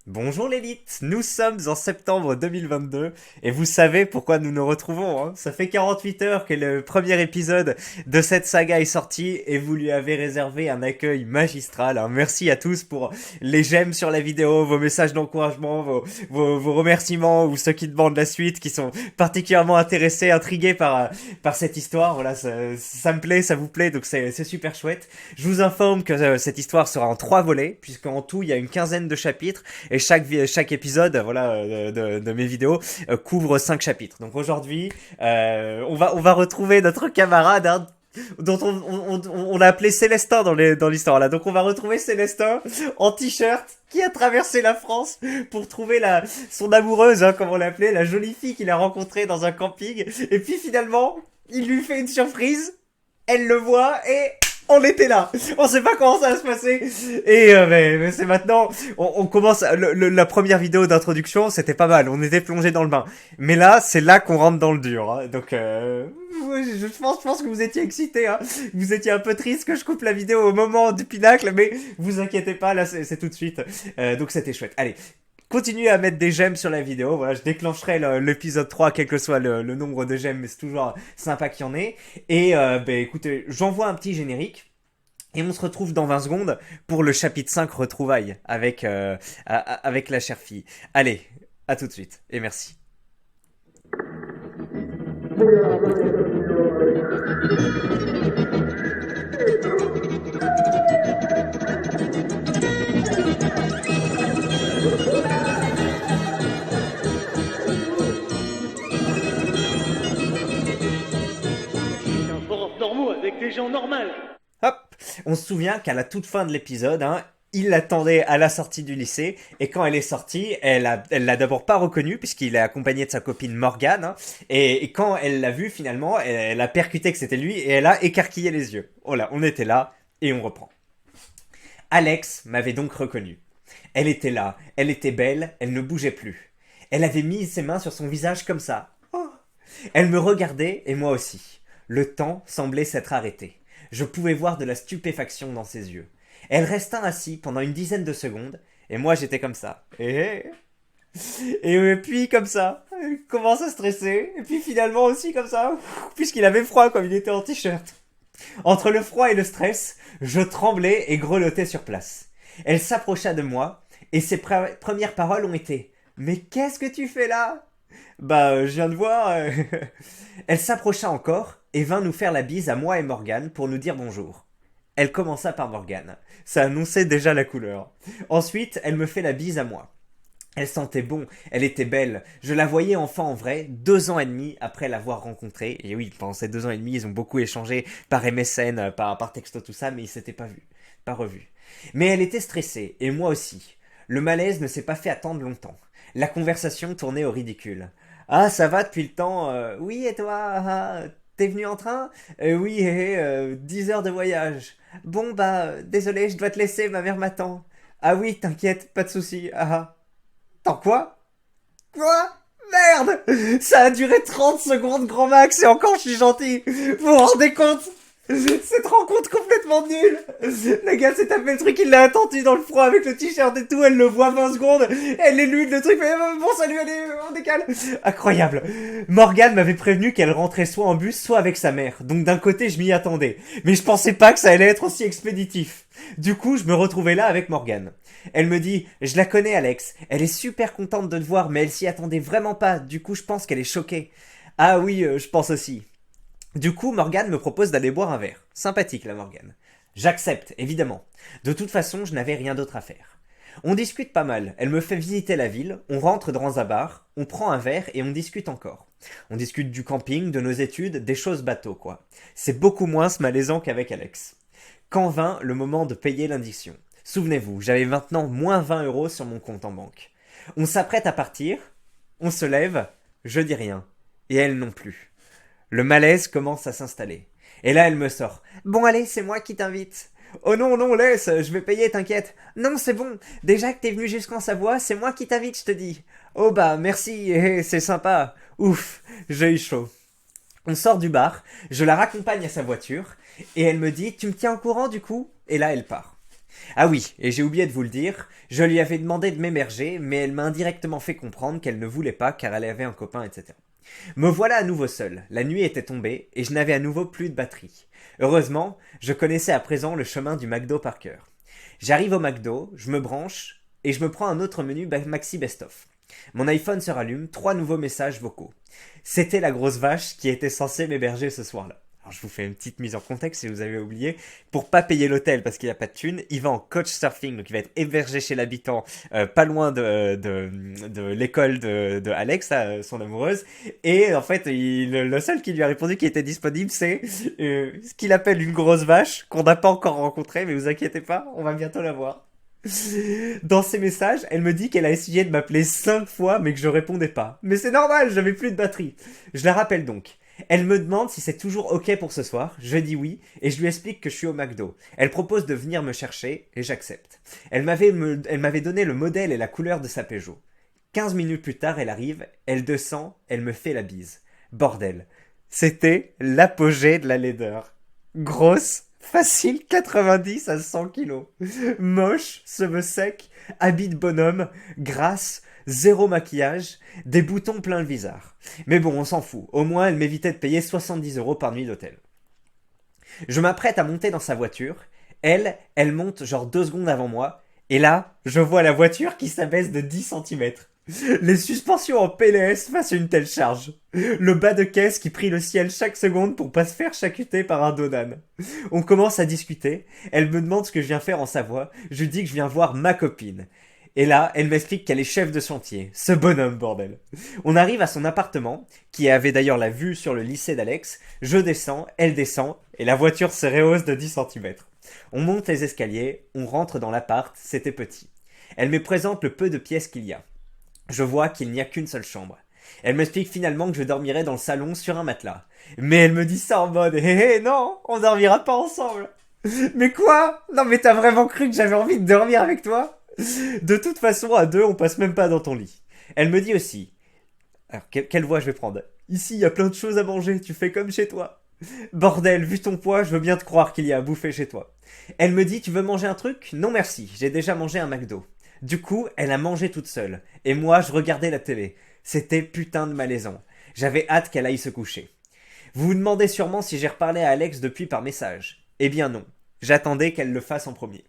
Bonjour l'élite, nous sommes en septembre 2022 et vous savez pourquoi nous nous retrouvons, hein. Ça fait 48 heures que le premier épisode de cette saga est sorti et vous lui avez réservé un accueil magistral, hein. Merci à tous pour les j'aime sur la vidéo, vos messages d'encouragement, vos remerciements ou ceux qui demandent la suite, qui sont particulièrement intéressés, intrigués par cette histoire. Voilà, ça me plaît, ça vous plaît, donc c'est super chouette. Je vous informe que cette histoire sera en 3 volets, puisqu'en tout il y a une quinzaine de chapitres et chaque épisode de mes vidéos couvre 5 chapitres. Donc aujourd'hui, on va retrouver notre camarade, hein, dont on l'a appelé Célestin dans l'histoire là. Donc on va retrouver Célestin en t-shirt qui a traversé la France pour trouver son amoureuse, hein, comme on l'appelait, la jolie fille qu'il a rencontrée dans un camping. Et puis finalement, il lui fait une surprise, elle le voit et on était là. On sait pas comment ça va se passer. Et mais c'est maintenant. On commence la première vidéo d'introduction, c'était pas mal. On était plongé dans le bain. Mais là, c'est là qu'on rentre dans le dur, hein. Donc, je pense que vous étiez excités, hein. Vous étiez un peu triste que je coupe la vidéo au moment du pinacle, mais vous inquiétez pas, là, c'est tout de suite. Donc, c'était chouette. Allez. Continuez à mettre des j'aime sur la vidéo. Voilà, je déclencherai l'épisode 3, quel que soit le nombre de j'aime, mais c'est toujours sympa qu'il y en ait. Et écoutez, j'envoie un petit générique. Et on se retrouve dans 20 secondes pour le chapitre 5 retrouvailles avec la chère fille. Allez, à tout de suite et merci. Un forum normaux avec des gens normaux. Hop, on se souvient qu'à la toute fin de l'épisode, hein, il l'attendait à la sortie du lycée et quand elle est sortie, elle l'a d'abord pas reconnu puisqu'il est accompagné de sa copine Morgane, hein, et quand elle l'a vu finalement, elle a percuté que c'était lui et elle a écarquillé les yeux. Oh là, on était là et on reprend. Alex m'avait donc reconnu. Elle était là, elle était belle, elle ne bougeait plus. Elle avait mis ses mains sur son visage comme ça. Oh. Elle me regardait et moi aussi. Le temps semblait s'être arrêté. Je pouvais voir de la stupéfaction dans ses yeux. Elle resta assise pendant une dizaine de secondes et moi j'étais comme ça. Et puis comme ça, il commence à stresser et puis finalement aussi comme ça, puisqu'il avait froid comme il était en t-shirt. Entre le froid et le stress, je tremblais et grelottais sur place. Elle s'approcha de moi et ses premières paroles ont été: Mais qu'est-ce que tu fais là? Je viens de voir. Elle s'approcha encore et vint nous faire la bise à moi et Morgane pour nous dire bonjour. Elle commença par Morgane. Ça annonçait déjà la couleur. Ensuite, elle me fait la bise à moi. Elle sentait bon, elle était belle. Je la voyais enfin en vrai, 2 ans et demi après l'avoir rencontrée. Et oui, pendant ces 2 ans et demi, ils ont beaucoup échangé par MSN, par texto, tout ça, mais ils s'étaient pas vus, pas revus. Mais elle était stressée, et moi aussi. Le malaise ne s'est pas fait attendre longtemps. La conversation tournait au ridicule. Ah, ça va depuis le temps? Oui, et toi? T'es venu en train? Oui, 10 heures de voyage. Bon, désolé, je dois te laisser, ma mère m'attend. Ah oui, t'inquiète, pas de souci. Attends, quoi? Quoi? Merde! Ça a duré 30 secondes grand max et encore je suis gentil! Vous vous rendez compte? Cette rencontre complètement nulle! Le gars s'est tapé le truc, il l'a attendu dans le froid avec le t-shirt et tout, elle le voit 20 secondes, elle élude le truc, mais bon salut, allez, on décale! Incroyable! Morgane m'avait prévenu qu'elle rentrait soit en bus, soit avec sa mère, donc d'un côté je m'y attendais, mais je pensais pas que ça allait être aussi expéditif. Du coup, je me retrouvais là avec Morgane. Elle me dit: Je la connais, Alex. Elle est super contente de te voir, mais elle s'y attendait vraiment pas. Du coup, je pense qu'elle est choquée. Ah oui, je pense aussi. Du coup, Morgane me propose d'aller boire un verre. Sympathique, la Morgane. J'accepte, évidemment. De toute façon, je n'avais rien d'autre à faire. On discute pas mal. Elle me fait visiter la ville, on rentre dans un bar, on prend un verre et on discute encore. On discute du camping, de nos études, des choses bateau, quoi. C'est beaucoup moins malaisant qu'avec Alex. Quand vint le moment de payer l'indiction. Souvenez-vous, j'avais maintenant moins 20 € sur mon compte en banque. On s'apprête à partir, on se lève, je dis rien. Et elle non plus. Le malaise commence à s'installer. Et là, elle me sort: Bon, allez, c'est moi qui t'invite. Oh non, non, laisse, je vais payer, t'inquiète. Non, c'est bon, déjà que t'es venu jusqu'en Savoie, c'est moi qui t'invite, je te dis. Oh merci, c'est sympa. Ouf, j'ai eu chaud. On sort du bar, je la raccompagne à sa voiture, et elle me dit: Tu me tiens au courant du coup? Et là, elle part. Ah oui, et j'ai oublié de vous le dire, je lui avais demandé de m'héberger, mais elle m'a indirectement fait comprendre qu'elle ne voulait pas car elle avait un copain, etc. Me voilà à nouveau seul. La nuit était tombée et je n'avais à nouveau plus de batterie. Heureusement, je connaissais à présent le chemin du McDo par cœur. J'arrive au McDo, je me branche et je me prends un autre menu Maxi Best Of. Mon iPhone se rallume, 3 nouveaux messages vocaux. C'était la grosse vache qui était censée m'héberger ce soir-là. Alors je vous fais une petite mise en contexte si vous avez oublié. Pour pas payer l'hôtel parce qu'il n'y a pas de thune, il va en couchsurfing, donc il va être hébergé chez l'habitant, pas loin de l'école de Alex, son amoureuse. Et en fait, le seul qui lui a répondu qui était disponible, c'est ce qu'il appelle une grosse vache qu'on n'a pas encore rencontrée, mais vous inquiétez pas, on va bientôt la voir. Dans ses messages, elle me dit qu'elle a essayé de m'appeler 5 fois mais que je répondais pas. Mais c'est normal, j'avais plus de batterie. Je la rappelle donc. Elle me demande si c'est toujours ok pour ce soir, je dis oui, et je lui explique que je suis au McDo. Elle propose de venir me chercher, et j'accepte. Elle m'avait donné le modèle et la couleur de sa Peugeot. 15 minutes plus tard, elle arrive, elle descend, elle me fait la bise. Bordel. C'était l'apogée de la laideur. Grosse, facile 90 à 100 kilos. Moche, cheveux secs, habit de bonhomme, grasse, zéro maquillage, des boutons plein le visage. Mais bon, on s'en fout. Au moins, elle m'évitait de payer 70 € par nuit d'hôtel. Je m'apprête à monter dans sa voiture. Elle monte genre 2 secondes avant moi. Et là, je vois la voiture qui s'abaisse de 10 centimètres. Les suspensions en PLS face à une telle charge. Le bas de caisse qui prie le ciel chaque seconde pour pas se faire chacuter par un donan. On commence à discuter. Elle me demande ce que je viens faire en Savoie. Je lui dis que je viens voir ma copine. Et là, elle m'explique qu'elle est chef de chantier. Ce bonhomme, bordel. On arrive à son appartement, qui avait d'ailleurs la vue sur le lycée d'Alex. Je descends, elle descend, et la voiture se rehausse de 10 centimètres. On monte les escaliers, on rentre dans l'appart, c'était petit. Elle me présente le peu de pièces qu'il y a. Je vois qu'il n'y a qu'une seule chambre. Elle m'explique finalement que je dormirai dans le salon sur un matelas. Mais elle me dit ça en mode hé hé non, on dormira pas ensemble. Mais quoi? Non mais t'as vraiment cru que j'avais envie de dormir avec toi? De toute façon, à deux, on passe même pas dans ton lit. Elle me dit aussi. Alors, quelle voix je vais prendre? Ici, il y a plein de choses à manger, tu fais comme chez toi. Bordel, vu ton poids, je veux bien te croire qu'il y a à bouffer chez toi. Elle me dit, tu veux manger un truc? Non merci, j'ai déjà mangé un McDo. Du coup, elle a mangé toute seule. Et moi, je regardais la télé. C'était putain de malaisant. J'avais hâte qu'elle aille se coucher. Vous vous demandez sûrement si j'ai reparlé à Alex depuis par message. Eh bien non. J'attendais qu'elle le fasse en premier.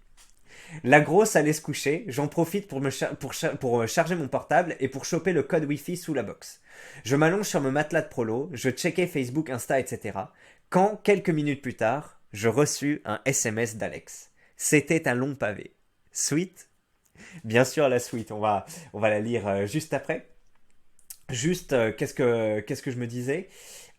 La grosse allait se coucher, j'en profite pour charger mon portable et pour choper le code Wi-Fi sous la box. Je m'allonge sur mon matelas de prolo, je checkais Facebook, Insta, etc. Quand, quelques minutes plus tard, je reçus un SMS d'Alex. C'était un long pavé. Suite? Bien sûr la suite, on va la lire juste après. Juste, qu'est-ce que je me disais?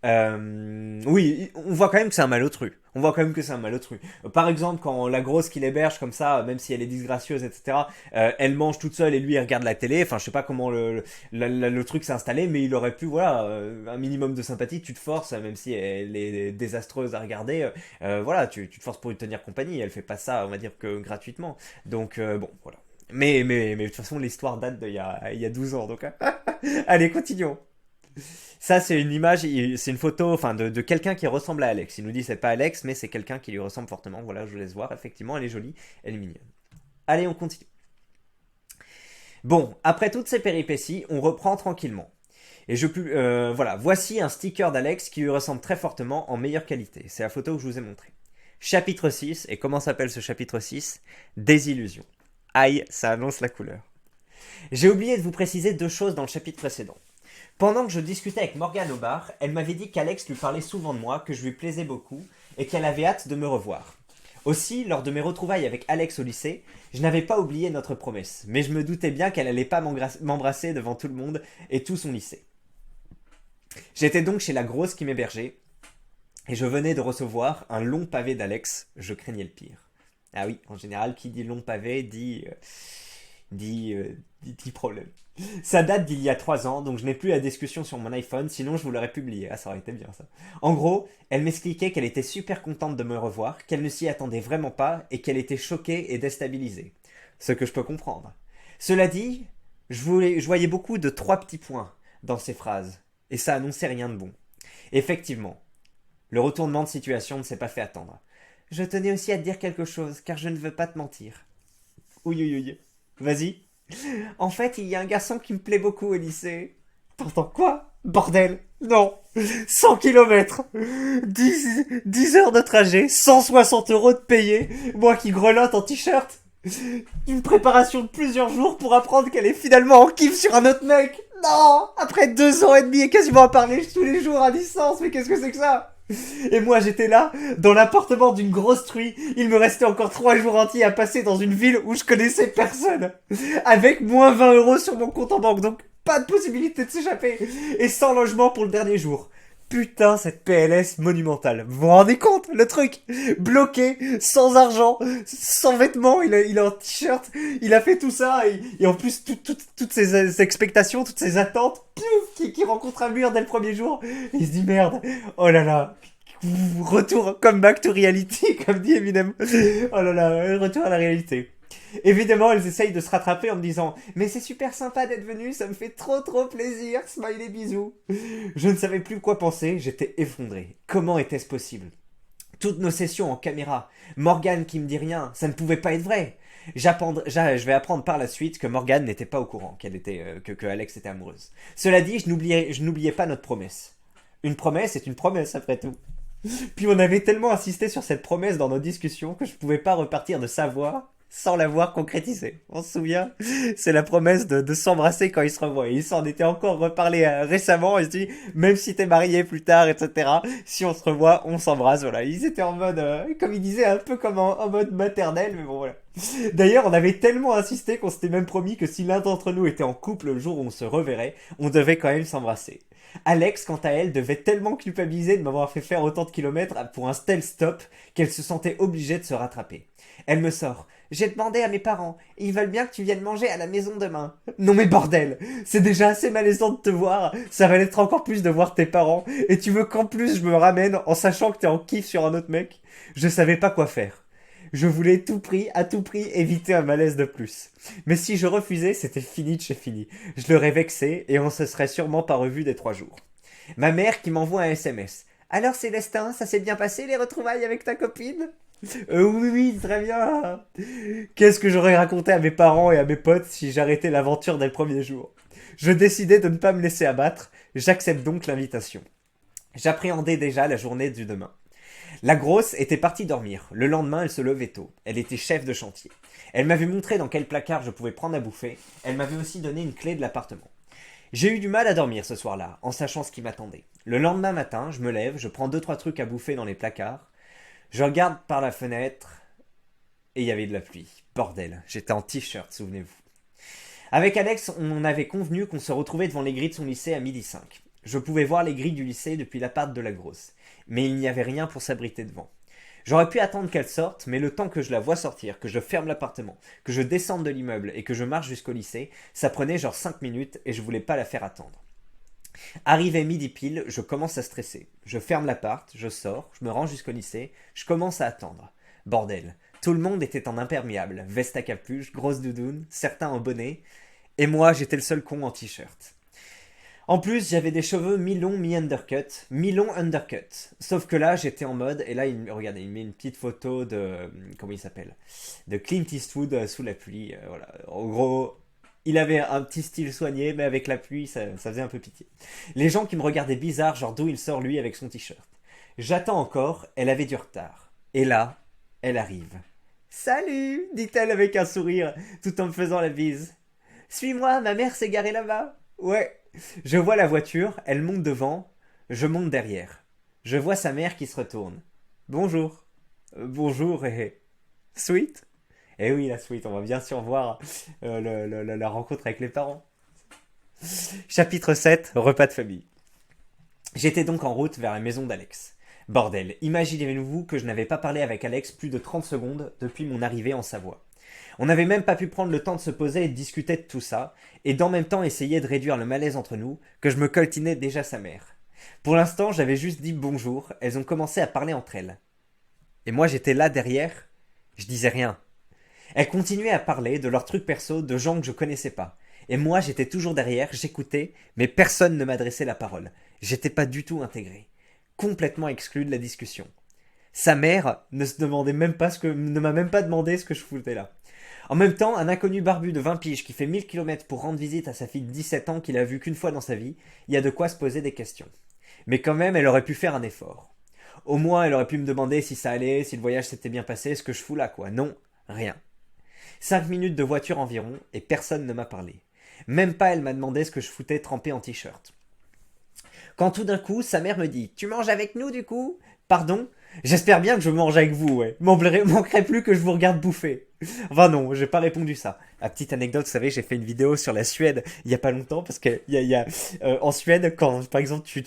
Oui, on voit quand même que c'est un malotru. On voit quand même que c'est un malotru. Par exemple, quand la grosse qui l'héberge comme ça, même si elle est disgracieuse, etc., elle mange toute seule et lui il regarde la télé. Enfin, je sais pas comment le truc s'est installé, mais il aurait pu, voilà, un minimum de sympathie. Tu te forces, même si elle est désastreuse à regarder. Voilà, tu te forces pour lui tenir compagnie. Elle fait pas ça, on va dire que gratuitement. Donc bon, voilà. Mais de toute façon, l'histoire date d'il y a 12 ans. Donc, allez, continuons. Ça, c'est une image, c'est une photo enfin, de quelqu'un qui ressemble à Alex. Il nous dit c'est pas Alex, mais c'est quelqu'un qui lui ressemble fortement. Voilà, je vous laisse voir. Effectivement, elle est jolie, elle est mignonne. Allez, on continue. Bon, après toutes ces péripéties, on reprend tranquillement. Et voilà, voici un sticker d'Alex qui lui ressemble très fortement en meilleure qualité. C'est la photo que je vous ai montrée. Chapitre 6, et comment s'appelle ce chapitre 6? Désillusion. Aïe, ça annonce la couleur. J'ai oublié de vous préciser 2 choses dans le chapitre précédent. Pendant que je discutais avec Morgane au bar, elle m'avait dit qu'Alex lui parlait souvent de moi, que je lui plaisais beaucoup, et qu'elle avait hâte de me revoir. Aussi, lors de mes retrouvailles avec Alex au lycée, je n'avais pas oublié notre promesse, mais je me doutais bien qu'elle allait pas m'embrasser devant tout le monde et tout son lycée. J'étais donc chez la grosse qui m'hébergeait, et je venais de recevoir un long pavé d'Alex, je craignais le pire. Ah oui, en général, qui dit long pavé dit problème. Ça date d'il y a 3 ans, donc je n'ai plus la discussion sur mon iPhone, sinon je vous l'aurais publié. Ah, ça aurait été bien ça. En gros, elle m'expliquait qu'elle était super contente de me revoir, qu'elle ne s'y attendait vraiment pas et qu'elle était choquée et déstabilisée. Ce que je peux comprendre. Cela dit, je voyais beaucoup de 3 petits points dans ces phrases, et ça annonçait rien de bon. Effectivement, le retournement de situation ne s'est pas fait attendre. Je tenais aussi à te dire quelque chose, car je ne veux pas te mentir. Oui, oui, oui. Vas-y. En fait, il y a un garçon qui me plaît beaucoup au lycée. Pourtant quoi? Bordel. Non. 100 kilomètres. 10 heures de trajet. 160 € de payé. Moi qui grelotte en t-shirt. Une préparation de plusieurs jours pour apprendre qu'elle est finalement en kiff sur un autre mec. Non. Après 2 ans et demi et quasiment à parler tous les jours à distance. Mais qu'est-ce que c'est que ça? Et moi j'étais là, dans l'appartement d'une grosse truie, il me restait encore 3 jours entiers à passer dans une ville où je connaissais personne. Avec moins 20 € sur mon compte en banque, donc pas de possibilité de s'échapper. Et sans logement pour le dernier jour. Putain, cette PLS monumentale. Vous vous rendez compte, le truc? Bloqué, sans argent, sans vêtements, il est en t-shirt, il a fait tout ça, et en plus, toutes ces expectations, toutes ces attentes, qui rencontre un mur dès le premier jour, et il se dit merde, oh là là, retour, come back to reality, comme dit Eminem. Oh là là, retour à la réalité. Évidemment, elles essayent de se rattraper en me disant « Mais c'est super sympa d'être venu, ça me fait trop plaisir, smiley bisous ». Je ne savais plus quoi penser, j'étais effondré. Comment était-ce possible? Toutes nos sessions en caméra, Morgane qui me dit rien, ça ne pouvait pas être vrai. Je vais apprendre par la suite que Morgane n'était pas au courant que Alex était amoureuse. Cela dit, je n'oubliais pas notre promesse. Une promesse est une promesse après tout. Puis on avait tellement insisté sur cette promesse dans nos discussions que je pouvais pas repartir de sa voix sans l'avoir concrétisée. On se souvient? C'est la promesse de s'embrasser quand ils se revoient. Il s'en était encore reparlé récemment. Il se dit, même si t'es marié plus tard, etc., si on se revoit, on s'embrasse. Voilà. Ils étaient en mode, comme il disait, un peu comme en mode maternel, mais bon, voilà. D'ailleurs, on avait tellement insisté qu'on s'était même promis que si l'un d'entre nous était en couple le jour où on se reverrait, on devait quand même s'embrasser. Alex, quant à elle, devait tellement culpabiliser de m'avoir fait faire autant de kilomètres pour un stealth stop qu'elle se sentait obligée de se rattraper. Elle me sort. J'ai demandé à mes parents, ils veulent bien que tu viennes manger à la maison demain. Non mais bordel, c'est déjà assez malaisant de te voir, ça va l'être encore plus de voir tes parents, et tu veux qu'en plus je me ramène en sachant que t'es en kiff sur un autre mec? Je savais pas quoi faire. Je voulais à tout prix, éviter un malaise de plus. Mais si je refusais, c'était fini de chez fini. Je l'aurais vexé, et on se serait sûrement pas revu des 3 jours. Ma mère qui m'envoie un SMS. Alors Célestin, ça s'est bien passé les retrouvailles avec ta copine? Oui, oui, très bien. Qu'est-ce que j'aurais raconté à mes parents et à mes potes si j'arrêtais l'aventure dès le premier jour? Je décidai de ne pas me laisser abattre, j'accepte donc l'invitation. J'appréhendais déjà la journée du demain. La grosse était partie dormir. Le lendemain, elle se levait tôt. Elle était chef de chantier. Elle m'avait montré dans quel placard je pouvais prendre à bouffer. Elle m'avait aussi donné une clé de l'appartement. J'ai eu du mal à dormir ce soir-là, en sachant ce qui m'attendait. Le lendemain matin, je me lève, je prends 2-3 trucs à bouffer dans les placards. Je regarde par la fenêtre et il y avait de la pluie. Bordel, j'étais en t-shirt, souvenez-vous. Avec Alex, on avait convenu qu'on se retrouvait devant les grilles de son lycée à 12h05. Je pouvais voir les grilles du lycée depuis l'appart de la grosse, mais il n'y avait rien pour s'abriter devant. J'aurais pu attendre qu'elle sorte, mais le temps que je la vois sortir, que je ferme l'appartement, que je descende de l'immeuble et que je marche jusqu'au lycée, ça prenait genre 5 minutes et je voulais pas la faire attendre. Arrivé midi pile, je commence à stresser. Je ferme l'appart, je sors, je me rends jusqu'au lycée, je commence à attendre. Bordel, tout le monde était en imperméable, veste à capuche, grosse doudoune, certains en bonnet, et moi j'étais le seul con en t-shirt. En plus, j'avais des cheveux mi-longs, mi-undercut, mi-long undercut. Sauf que là, j'étais en mode, et là, regardez, il met une petite photo de, comment il s'appelle, de Clint Eastwood sous la pluie, voilà. En gros, il avait un petit style soigné, mais avec la pluie, ça faisait un peu pitié. Les gens qui me regardaient bizarre, genre d'où il sort lui avec son t-shirt. J'attends encore, elle avait du retard. Et là, elle arrive. Salut, dit-elle avec un sourire, tout en me faisant la bise. Suis-moi, ma mère s'est garée là-bas. Ouais. Je vois la voiture, elle monte devant, je monte derrière. Je vois sa mère qui se retourne. Bonjour. Bonjour, Sweet? Eh oui, la suite, on va bien sûr voir la rencontre avec les parents. Chapitre 7, repas de famille. J'étais donc en route vers la maison d'Alex. Bordel, imaginez-vous que je n'avais pas parlé avec Alex plus de 30 secondes depuis mon arrivée en Savoie. On n'avait même pas pu prendre le temps de se poser et de discuter de tout ça, et d'en même temps essayer de réduire le malaise entre nous, que je me coltinais déjà sa mère. Pour l'instant, j'avais juste dit bonjour, elles ont commencé à parler entre elles. Et moi j'étais là derrière, je disais rien. Elles continuaient à parler de leurs trucs perso, de gens que je connaissais pas. Et moi j'étais toujours derrière, j'écoutais, mais personne ne m'adressait la parole. J'étais pas du tout intégré. Complètement exclu de la discussion. Sa mère ne m'a même pas demandé ce que je foutais là. En même temps, un inconnu barbu de 20 piges qui fait 1000 kilomètres pour rendre visite à sa fille de 17 ans qu'il a vue qu'une fois dans sa vie, il y a de quoi se poser des questions. Mais quand même, elle aurait pu faire un effort. Au moins, elle aurait pu me demander si ça allait, si le voyage s'était bien passé, ce que je fous là, quoi. Non, rien. 5 minutes de voiture environ, et personne ne m'a parlé. Même pas elle m'a demandé ce que je foutais trempé en t-shirt. Quand tout d'un coup, sa mère me dit « Tu manges avec nous du coup ?» Pardon? J'espère bien que je mange avec vous, ouais. Manquerait plus que je vous regarde bouffer. Enfin non, j'ai pas répondu ça. La petite anecdote, vous savez, j'ai fait une vidéo sur la Suède il y a pas longtemps parce que en Suède, quand par exemple tu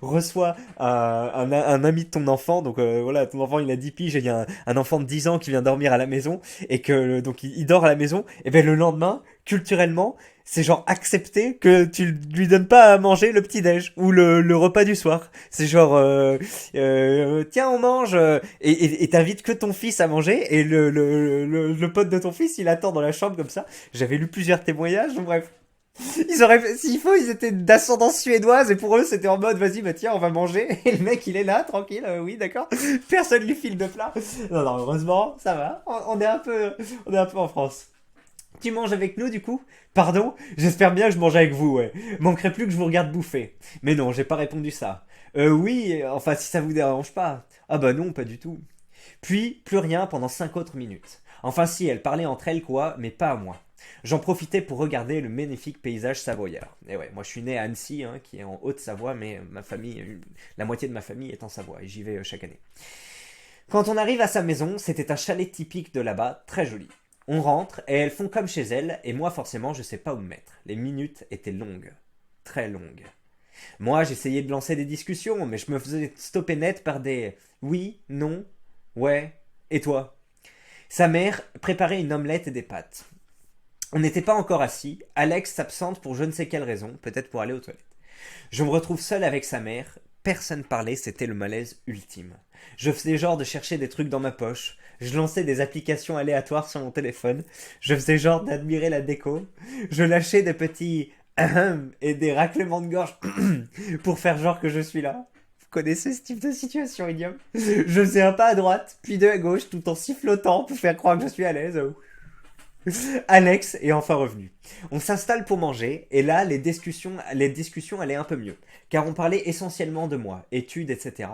reçois un ami de ton enfant, donc voilà, ton enfant il a 10 piges et il y a un enfant de 10 ans qui vient dormir à la maison et que donc il dort à la maison, et ben le lendemain, culturellement, c'est genre accepté que tu lui donnes pas à manger le petit-déj ou le repas du soir. C'est genre tiens on mange et t'invites que ton fils à manger et le pote de ton fils il attend dans la chambre comme ça. J'avais lu plusieurs témoignages, donc bref. S'il faut, ils étaient d'ascendance suédoise et pour eux c'était en mode vas-y bah tiens on va manger et le mec il est là tranquille, oui d'accord, personne lui file de plat. Non heureusement ça va, on est un peu en France. Tu manges avec nous du coup? Pardon? J'espère bien que je mange avec vous, ouais. Manquerait plus que je vous regarde bouffer. Mais non, j'ai pas répondu ça. Oui, enfin si ça vous dérange pas. Ah bah non, pas du tout. Puis, plus rien pendant 5 autres minutes. Enfin si, elles parlaient entre elles quoi, mais pas à moi. J'en profitais pour regarder le magnifique paysage savoyard. Et ouais, moi je suis né à Annecy, hein, qui est en Haute-Savoie, mais ma famille, la moitié de ma famille est en Savoie, et j'y vais chaque année. Quand on arrive à sa maison, c'était un chalet typique de là-bas, très joli. On rentre et elles font comme chez elles, et moi forcément je sais pas où me mettre. Les minutes étaient longues. Très longues. Moi j'essayais de lancer des discussions, mais je me faisais stopper net par des oui, non, ouais, et toi? Sa mère préparait une omelette et des pâtes. On n'était pas encore assis, Alex s'absente pour je ne sais quelle raison, peut-être pour aller aux toilettes. Je me retrouve seul avec sa mère, personne parlait, c'était le malaise ultime. Je faisais genre de chercher des trucs dans ma poche, je lançais des applications aléatoires sur mon téléphone, je faisais genre d'admirer la déco, je lâchais des petits ahem et des raclements de gorge pour faire genre que je suis là. Vous connaissez ce type de situation, idiome? Je faisais un pas à droite, puis deux à gauche, tout en sifflotant pour faire croire que je suis à l'aise. Alex est enfin revenu. On s'installe pour manger, et là, les discussions allaient un peu mieux, car on parlait essentiellement de moi, études, etc.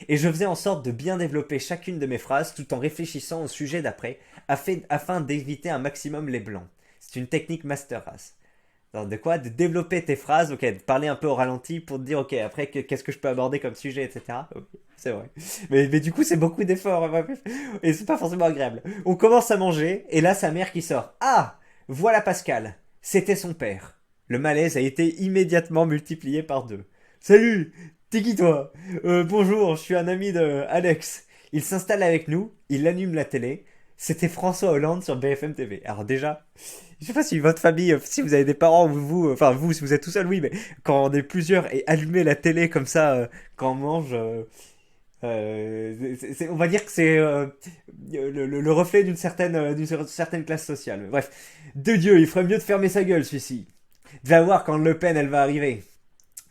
Et je faisais en sorte de bien développer chacune de mes phrases tout en réfléchissant au sujet d'après, afin d'éviter un maximum les blancs. C'est une technique masterclass. Alors, de quoi? De développer tes phrases, ok, de parler un peu au ralenti pour te dire, ok, après, qu'est-ce que je peux aborder comme sujet, etc. Ok, c'est vrai. Mais du coup, c'est beaucoup d'efforts, et c'est pas forcément agréable. On commence à manger, et là, sa mère qui sort. Ah! Voilà Pascal. C'était son père. Le malaise a été immédiatement multiplié par 2. Salut! T'es qui toi? Bonjour, je suis un ami de Alex. Il s'installe avec nous, il allume la télé. C'était François Hollande sur BFM TV. Alors déjà, je sais pas si votre famille, si vous avez des parents ou vous, enfin vous, si vous êtes tout seul, oui, mais quand on est plusieurs et allumer la télé comme ça quand on mange, on va dire que c'est le reflet d'une certaine classe sociale. Bref, de Dieu, il ferait mieux de fermer sa gueule, celui-ci. Tu vas voir quand Le Pen, elle va arriver.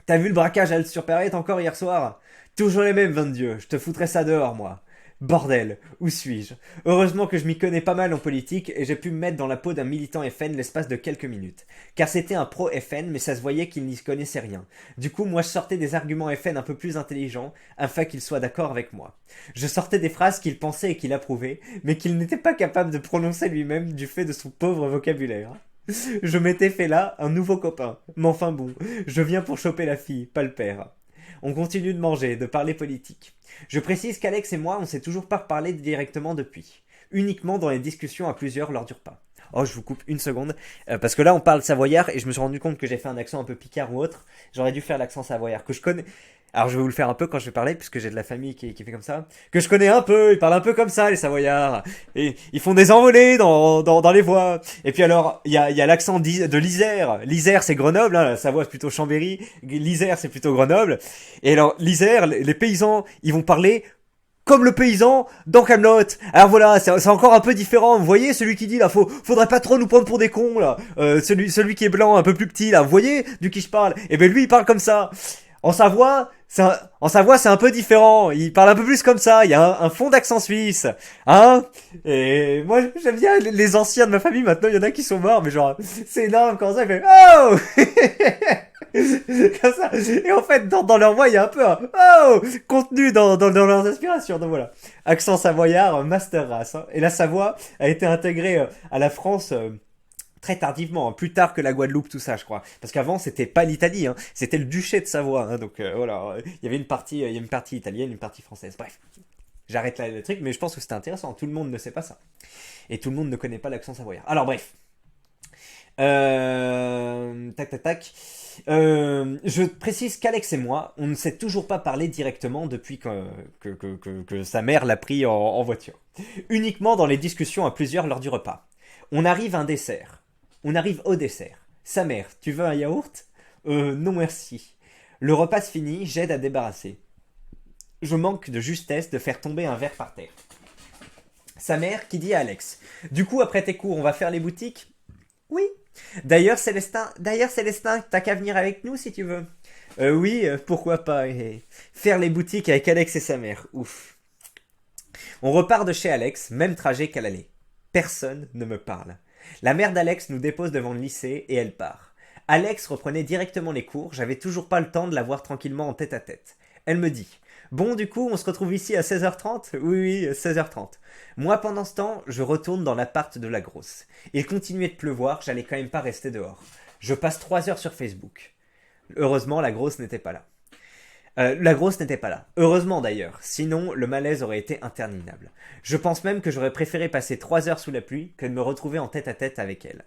T'as vu le braquage à sur Perrette encore hier soir? Toujours les mêmes, 20 Dieu. Je te foutrais ça dehors, moi. Bordel, où suis-je? Heureusement que je m'y connais pas mal en politique et j'ai pu me mettre dans la peau d'un militant FN l'espace de quelques minutes. Car c'était un pro FN mais ça se voyait qu'il n'y connaissait rien. Du coup moi je sortais des arguments FN un peu plus intelligents afin qu'il soit d'accord avec moi. Je sortais des phrases qu'il pensait et qu'il approuvait mais qu'il n'était pas capable de prononcer lui-même du fait de son pauvre vocabulaire. Je m'étais fait là un nouveau copain. Mais enfin bon, je viens pour choper la fille, pas le père. On continue de manger, de parler politique. Je précise qu'Alex et moi, on s'est toujours pas parlé directement depuis. Uniquement dans les discussions à plusieurs lors du repas. Oh, je vous coupe une seconde, parce que là on parle savoyard et je me suis rendu compte que j'ai fait un accent un peu picard ou autre. J'aurais dû faire l'accent savoyard que je connais. Alors je vais vous le faire un peu quand je vais parler, puisque j'ai de la famille qui fait comme ça. Que je connais un peu, ils parlent un peu comme ça les Savoyards. Et ils font des envolées dans les voix. Et puis alors, il y a l'accent de l'Isère. L'Isère c'est Grenoble, hein, la Savoie c'est plutôt Chambéry. L'Isère c'est plutôt Grenoble. Et alors l'Isère, les paysans, ils vont parler comme le paysan dans Camelot. Alors voilà, c'est encore un peu différent. Vous voyez celui qui dit là, faudrait pas trop nous prendre pour des cons là. Celui qui est blanc, un peu plus petit là. Vous voyez du qui je parle? Et ben lui il parle comme ça. En Savoie, c'est un peu différent. Ils parlent un peu plus comme ça. Il y a un fond d'accent suisse, hein. Et moi, j'aime bien les anciens de ma famille. Maintenant, il y en a qui sont morts, mais genre, c'est énorme quand ça. Il fait oh, comme ça. Et en fait, dans leur voix, il y a un peu un oh contenu dans leurs aspirations. Donc voilà, accent savoyard, master race. Hein. Et la Savoie a été intégrée à la France. Très tardivement, hein, plus tard que la Guadeloupe, tout ça, je crois. Parce qu'avant, c'était pas l'Italie, hein, c'était le duché de Savoie. Hein, donc voilà, il y avait il y a une partie italienne, une partie française. Bref, j'arrête là le truc, mais je pense que c'était intéressant. Tout le monde ne sait pas ça. Et tout le monde ne connaît pas l'accent savoyard. Alors bref. Tac, tac, tac. Je précise qu'Alex et moi, on ne s'est toujours pas parlé directement depuis que sa mère l'a pris en voiture. Uniquement dans les discussions à plusieurs lors du repas. On arrive à un dessert. On arrive au dessert. Sa mère, tu veux un yaourt? Non merci. Le repas se finit, j'aide à débarrasser. Je manque de justesse de faire tomber un verre par terre. Sa mère qui dit à Alex, du coup après tes cours on va faire les boutiques? Oui. D'ailleurs Célestin, t'as qu'à venir avec nous si tu veux. Oui, pourquoi pas. Faire les boutiques avec Alex et sa mère, ouf. On repart de chez Alex, même trajet qu'à l'aller. Personne ne me parle. La mère d'Alex nous dépose devant le lycée et elle part. Alex reprenait directement les cours, j'avais toujours pas le temps de la voir tranquillement en tête à tête. Elle me dit bon, du coup, on se retrouve ici à 16h30? Oui, 16h30. Moi, pendant ce temps, je retourne dans l'appart de la grosse. Il continuait de pleuvoir, j'allais quand même pas rester dehors. Je passe 3 heures sur Facebook. Heureusement, la grosse n'était pas là. Heureusement d'ailleurs, sinon le malaise aurait été interminable. Je pense même que j'aurais préféré passer 3 heures sous la pluie que de me retrouver en tête à tête avec elle.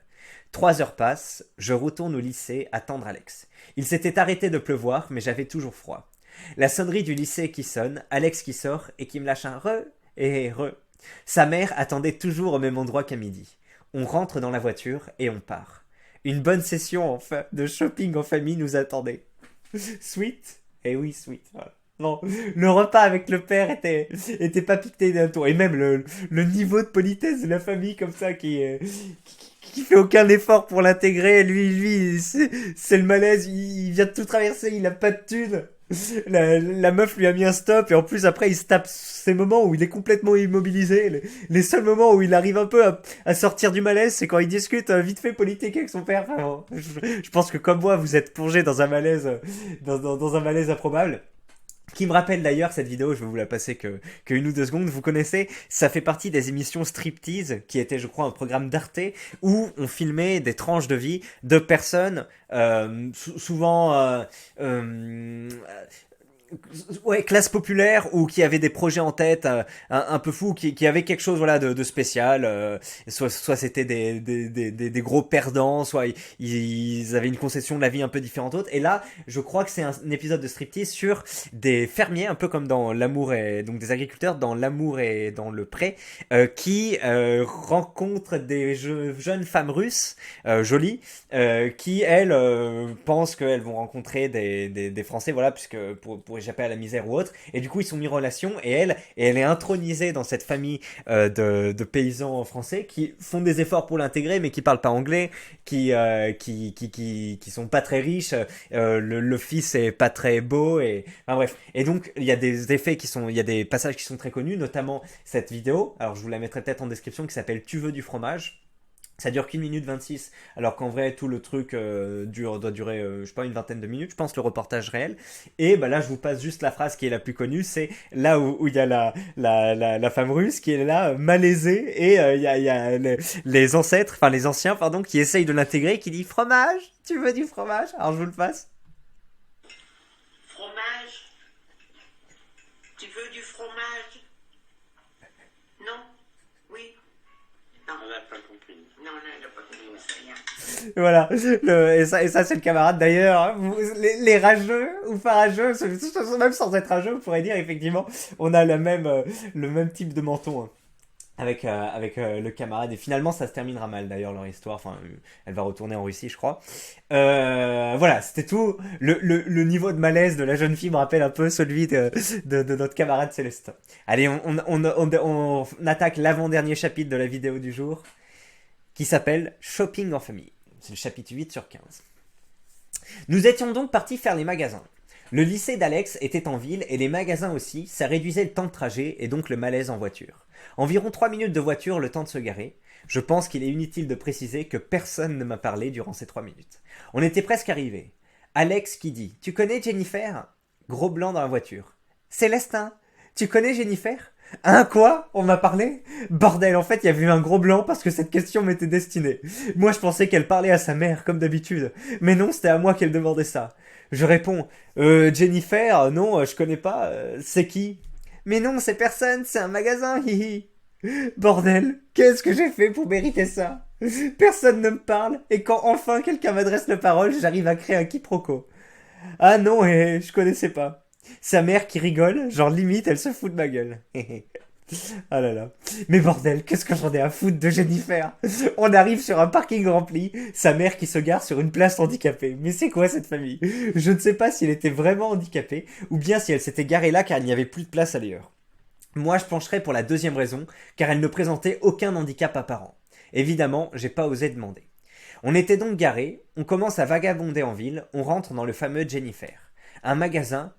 3 heures passent, je retourne au lycée attendre Alex. Il s'était arrêté de pleuvoir, mais j'avais toujours froid. La sonnerie du lycée qui sonne, Alex qui sort et qui me lâche un re et re. Sa mère attendait toujours au même endroit qu'à midi. On rentre dans la voiture et on part. Une bonne session enfin de shopping en famille nous attendait. Sweet. Eh oui, sweet. Voilà. Non, le repas avec le père était pas piqué d'un tour. Et même le niveau de politesse de la famille comme ça qui fait aucun effort pour l'intégrer. Lui, c'est le malaise. Il vient de tout traverser. Il a pas de thune. La meuf lui a mis un stop et en plus après il se tape ces moments où il est complètement immobilisé. Les seuls moments où il arrive un peu à sortir du malaise, c'est quand il discute vite fait politique avec son père. Enfin, je pense que comme moi vous êtes plongé dans un malaise, dans un malaise improbable. Qui me rappelle d'ailleurs cette vidéo, je vais vous la passer que 1 ou 2 secondes. Vous connaissez, ça fait partie des émissions Striptease, qui était je crois un programme d'Arte, où on filmait des tranches de vie de personnes, souvent ouais, classe populaire ou qui avaient des projets en tête un peu fous, qui avaient quelque chose voilà de spécial. Soit c'était des gros perdants, soit ils avaient une conception de la vie un peu différente autre. Et là, je crois que c'est un épisode de striptease sur des fermiers, un peu comme dans L'amour et donc des agriculteurs dans L'amour et dans le pré, qui rencontrent des jeunes femmes russes jolies, qui elles pensent qu'elles vont rencontrer des Français, voilà, puisque pour échapper à la misère ou autre, et du coup ils sont mis en relation, et elle est intronisée dans cette famille de paysans français qui font des efforts pour l'intégrer mais qui parlent pas anglais, qui sont pas très riches, le fils est pas très beau, et enfin bref, et donc il y a des effets il y a des passages qui sont très connus, notamment cette vidéo, alors je vous la mettrai peut-être en description, qui s'appelle Tu veux du fromage. Ça dure qu'1 minute 26, alors qu'en vrai, tout le truc doit durer, je sais pas, une vingtaine de minutes, je pense, le reportage réel. Et bah là, je vous passe juste la phrase qui est la plus connue, c'est là où il y a la femme russe qui est là, malaisée, et il y a les ancêtres, enfin les anciens, pardon, qui essayent de l'intégrer, qui dit fromage, tu veux du fromage? Alors je vous le passe. Fromage? Tu veux du fromage? Non? Oui? Non. On n'a pas compris. Non, on n'a pas compris, c'est rien. Voilà, et ça c'est le camarade d'ailleurs. Hein. Les rageux ou pas rageux, même sans être rageux, on pourrait dire effectivement, on a le même type de menton. Hein. Avec le camarade, et finalement ça se terminera mal d'ailleurs leur histoire, enfin elle va retourner en Russie je crois. Voilà, c'était tout. Le niveau de malaise de la jeune fille me rappelle un peu celui de notre camarade Célestin. Allez, on attaque l'avant-dernier chapitre de la vidéo du jour, qui s'appelle Shopping en famille. C'est le chapitre 8/15. Nous étions donc partis faire les magasins. Le lycée d'Alex était en ville et les magasins aussi, ça réduisait le temps de trajet et donc le malaise en voiture. Environ 3 minutes de voiture, le temps de se garer. Je pense qu'il est inutile de préciser que personne ne m'a parlé durant ces 3 minutes. On était presque arrivés. Alex qui dit « Tu connais Jennifer ?» Gros blanc dans la voiture. « Célestin, tu connais Jennifer ?» Hein, quoi? On m'a parlé? Bordel, en fait, il y avait eu un gros blanc parce que cette question m'était destinée. Moi, je pensais qu'elle parlait à sa mère, comme d'habitude. Mais non, c'était à moi qu'elle demandait ça. Je réponds, Jennifer, non, je connais pas, c'est qui? Mais non, c'est personne, c'est un magasin, hihi. Bordel, qu'est-ce que j'ai fait pour mériter ça? Personne ne me parle, et quand enfin quelqu'un m'adresse la parole, j'arrive à créer un quiproquo. Ah non, je connaissais pas. Sa mère qui rigole, genre limite elle se fout de ma gueule. Ah là là. Mais bordel, qu'est-ce que j'en ai à foutre de Jennifer? On arrive sur un parking rempli, sa mère qui se gare sur une place handicapée. Mais c'est quoi cette famille? Je ne sais pas si elle était vraiment handicapée, ou bien si elle s'était garée là car il n'y avait plus de place ailleurs. Moi je pencherais pour la deuxième raison, car elle ne présentait aucun handicap apparent. Évidemment, j'ai pas osé demander. On était donc garés, on commence à vagabonder en ville, on rentre dans le fameux Jennifer. Un magasin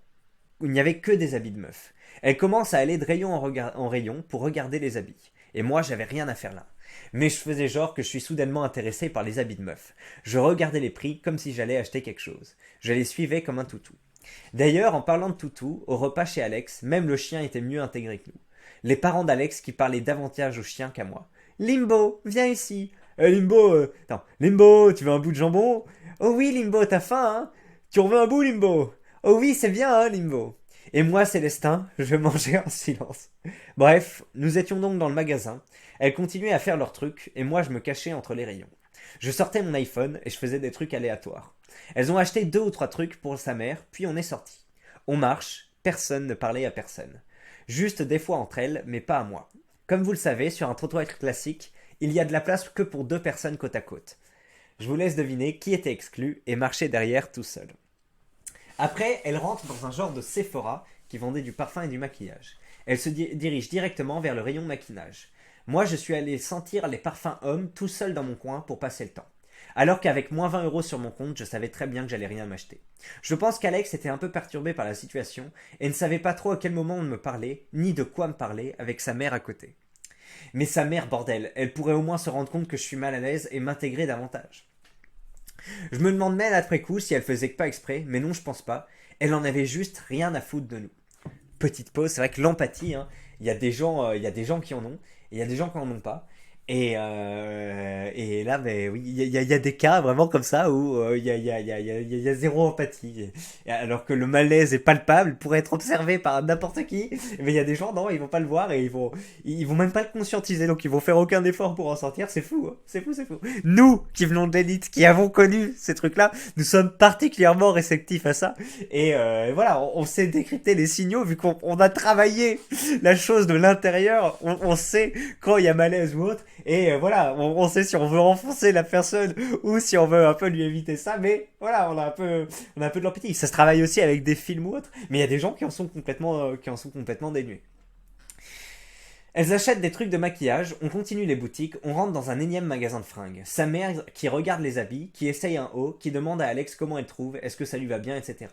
où il n'y avait que des habits de meuf. Elle commence à aller de rayon en rayon pour regarder les habits. Et moi, j'avais rien à faire là. Mais je faisais genre que je suis soudainement intéressé par les habits de meuf. Je regardais les prix comme si j'allais acheter quelque chose. Je les suivais comme un toutou. D'ailleurs, en parlant de toutou, au repas chez Alex, même le chien était mieux intégré que nous. Les parents d'Alex qui parlaient davantage au chien qu'à moi. Limbo, viens ici. Limbo, non, Limbo, tu veux un bout de jambon? Oh oui, Limbo, t'as faim, hein? Tu en veux un bout, Limbo? Oh oui, c'est bien, hein, Limbo. Et moi, Célestin, je mangeais en silence. Bref, nous étions donc dans le magasin. Elles continuaient à faire leurs trucs, et moi, je me cachais entre les rayons. Je sortais mon iPhone et je faisais des trucs aléatoires. Elles ont acheté 2 ou 3 trucs pour sa mère, puis on est sorti. On marche, personne ne parlait à personne. Juste des fois entre elles, mais pas à moi. Comme vous le savez, sur un trottoir classique, il y a de la place que pour 2 personnes côte à côte. Je vous laisse deviner qui était exclu et marchait derrière tout seul. Après, elle rentre dans un genre de Sephora qui vendait du parfum et du maquillage. Elle se dirige directement vers le rayon maquillage. Moi, je suis allé sentir les parfums hommes tout seul dans mon coin pour passer le temps. Alors qu'avec moins 20 € sur mon compte, je savais très bien que j'allais rien m'acheter. Je pense qu'Alex était un peu perturbé par la situation et ne savait pas trop à quel moment on me parlait, ni de quoi me parler avec sa mère à côté. Mais sa mère, bordel, elle pourrait au moins se rendre compte que je suis mal à l'aise et m'intégrer davantage. Je me demande même après coup si elle faisait que pas exprès, mais non, je pense pas. Elle en avait juste rien à foutre de nous. Petite pause, c'est vrai que l'empathie, hein, il y a des gens qui en ont, et il y a des gens qui en ont pas. Et là, ben oui, il y a des cas vraiment comme ça où il y a zéro empathie. Et alors que le malaise est palpable, pourrait être observé par n'importe qui, mais il y a des gens, non, ils vont pas le voir et ils vont même pas le conscientiser, donc ils vont faire aucun effort pour en sortir. C'est fou, hein, c'est fou, c'est fou. Nous, qui venons de l'élite, qui avons connu ces trucs-là, nous sommes particulièrement réceptifs à ça. Et voilà, on sait décrypter les signaux vu qu'on a travaillé la chose de l'intérieur. On sait quand il y a malaise ou autre. Et voilà, on sait si on veut enfoncer la personne ou si on veut un peu lui éviter ça, mais voilà, on a un peu de l'empathie. Ça se travaille aussi avec des films ou autres, mais il y a des gens qui en sont complètement dénués. Elles achètent des trucs de maquillage, on continue les boutiques, on rentre dans un énième magasin de fringues. Sa mère qui regarde les habits, qui essaye un haut, qui demande à Alex comment elle trouve, est-ce que ça lui va bien, etc.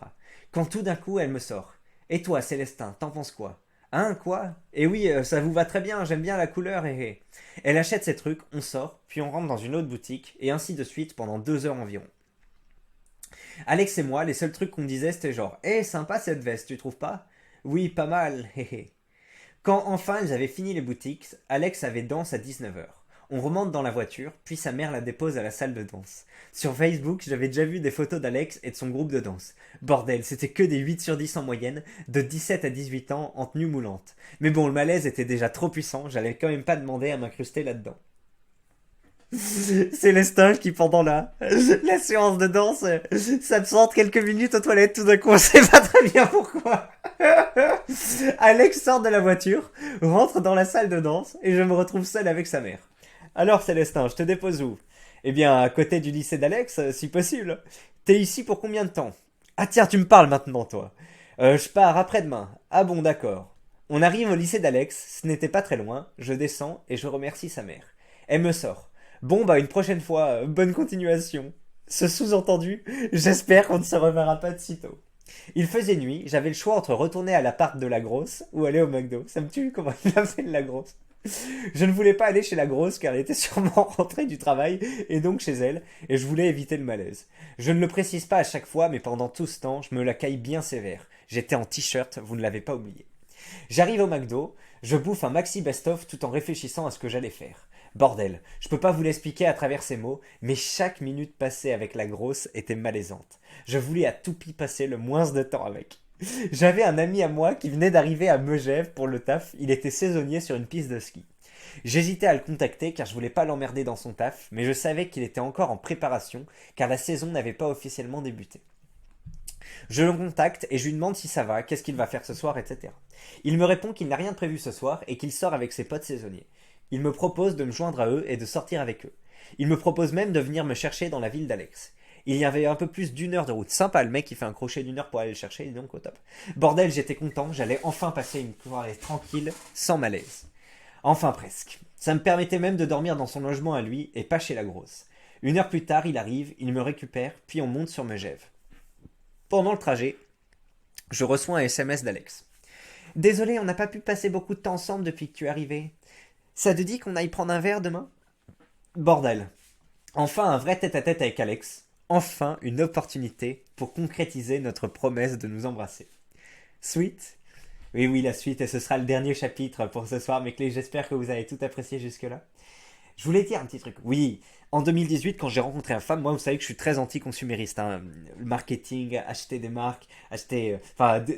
Quand tout d'un coup elle me sort. Et toi, Célestin, t'en penses quoi? Hein, quoi? Et oui, ça vous va très bien, j'aime bien la couleur, et... Elle achète ses trucs, on sort, puis on rentre dans une autre boutique, et ainsi de suite pendant 2 heures environ. Alex et moi, les seuls trucs qu'on disait, c'était genre, sympa cette veste, tu trouves pas? Oui, pas mal, hé. Quand enfin ils avaient fini les boutiques, Alex avait danse à 19h. On remonte dans la voiture, puis sa mère la dépose à la salle de danse. Sur Facebook, j'avais déjà vu des photos d'Alex et de son groupe de danse. Bordel, c'était que des 8 sur 10 en moyenne, de 17 à 18 ans, en tenue moulante. Mais bon, le malaise était déjà trop puissant, j'allais quand même pas demander à m'incruster là-dedans. Célestin qui pendant la séance de danse s'absente quelques minutes aux toilettes, tout d'un coup on sait pas très bien pourquoi. Alex sort de la voiture, rentre dans la salle de danse et je me retrouve seul avec sa mère. Alors Célestin, je te dépose où? Eh bien à côté du lycée d'Alex, si possible. T'es ici pour combien de temps? Ah tiens, tu me parles maintenant toi. Je pars après-demain. Ah bon, d'accord. On arrive au lycée d'Alex, ce n'était pas très loin, je descends et je remercie sa mère. Elle me sort. Bon bah une prochaine fois, bonne continuation. Ce sous-entendu, j'espère qu'on ne se reverra pas de sitôt. Il faisait nuit, j'avais le choix entre retourner à l'appart de la grosse ou aller au McDo. Ça me tue comment il appelle la grosse. Je ne voulais pas aller chez la grosse car elle était sûrement rentrée du travail et donc chez elle, et je voulais éviter le malaise. Je ne le précise pas à chaque fois, mais pendant tout ce temps, je me la caille bien sévère. J'étais en t-shirt, vous ne l'avez pas oublié. J'arrive au McDo, je bouffe un maxi best-of tout en réfléchissant à ce que j'allais faire. Bordel, je peux pas vous l'expliquer à travers ces mots, mais chaque minute passée avec la grosse était malaisante. Je voulais à tout prix passer le moins de temps avec. J'avais un ami à moi qui venait d'arriver à Megève pour le taf, il était saisonnier sur une piste de ski. J'hésitais à le contacter car je voulais pas l'emmerder dans son taf, mais je savais qu'il était encore en préparation car la saison n'avait pas officiellement débuté. Je le contacte et je lui demande si ça va, qu'est-ce qu'il va faire ce soir, etc. Il me répond qu'il n'a rien de prévu ce soir et qu'il sort avec ses potes saisonniers. Il me propose de me joindre à eux et de sortir avec eux. Il me propose même de venir me chercher dans la ville d'Alex. Il y avait un peu plus d'une heure de route. Sympa, le mec, il fait un crochet d'une heure pour aller le chercher, donc au top. Bordel, j'étais content, j'allais enfin passer une soirée tranquille, sans malaise. Enfin presque. Ça me permettait même de dormir dans son logement à lui et pas chez la grosse. Une heure plus tard, il arrive, il me récupère, puis on monte sur Megève. Pendant le trajet, je reçois un SMS d'Alex. Désolé, on n'a pas pu passer beaucoup de temps ensemble depuis que tu es arrivé. Ça te dit qu'on aille prendre un verre demain ? Bordel. Enfin un vrai tête-à-tête avec Alex. Enfin une opportunité pour concrétiser notre promesse de nous embrasser. Sweet ? Oui, la suite, et ce sera le dernier chapitre pour ce soir, mes clés. J'espère que vous avez tout apprécié jusque-là. Je voulais dire un petit truc. Oui, en 2018, quand j'ai rencontré une femme, moi, vous savez que je suis très anti-consumériste. Hein. Le marketing, acheter des marques,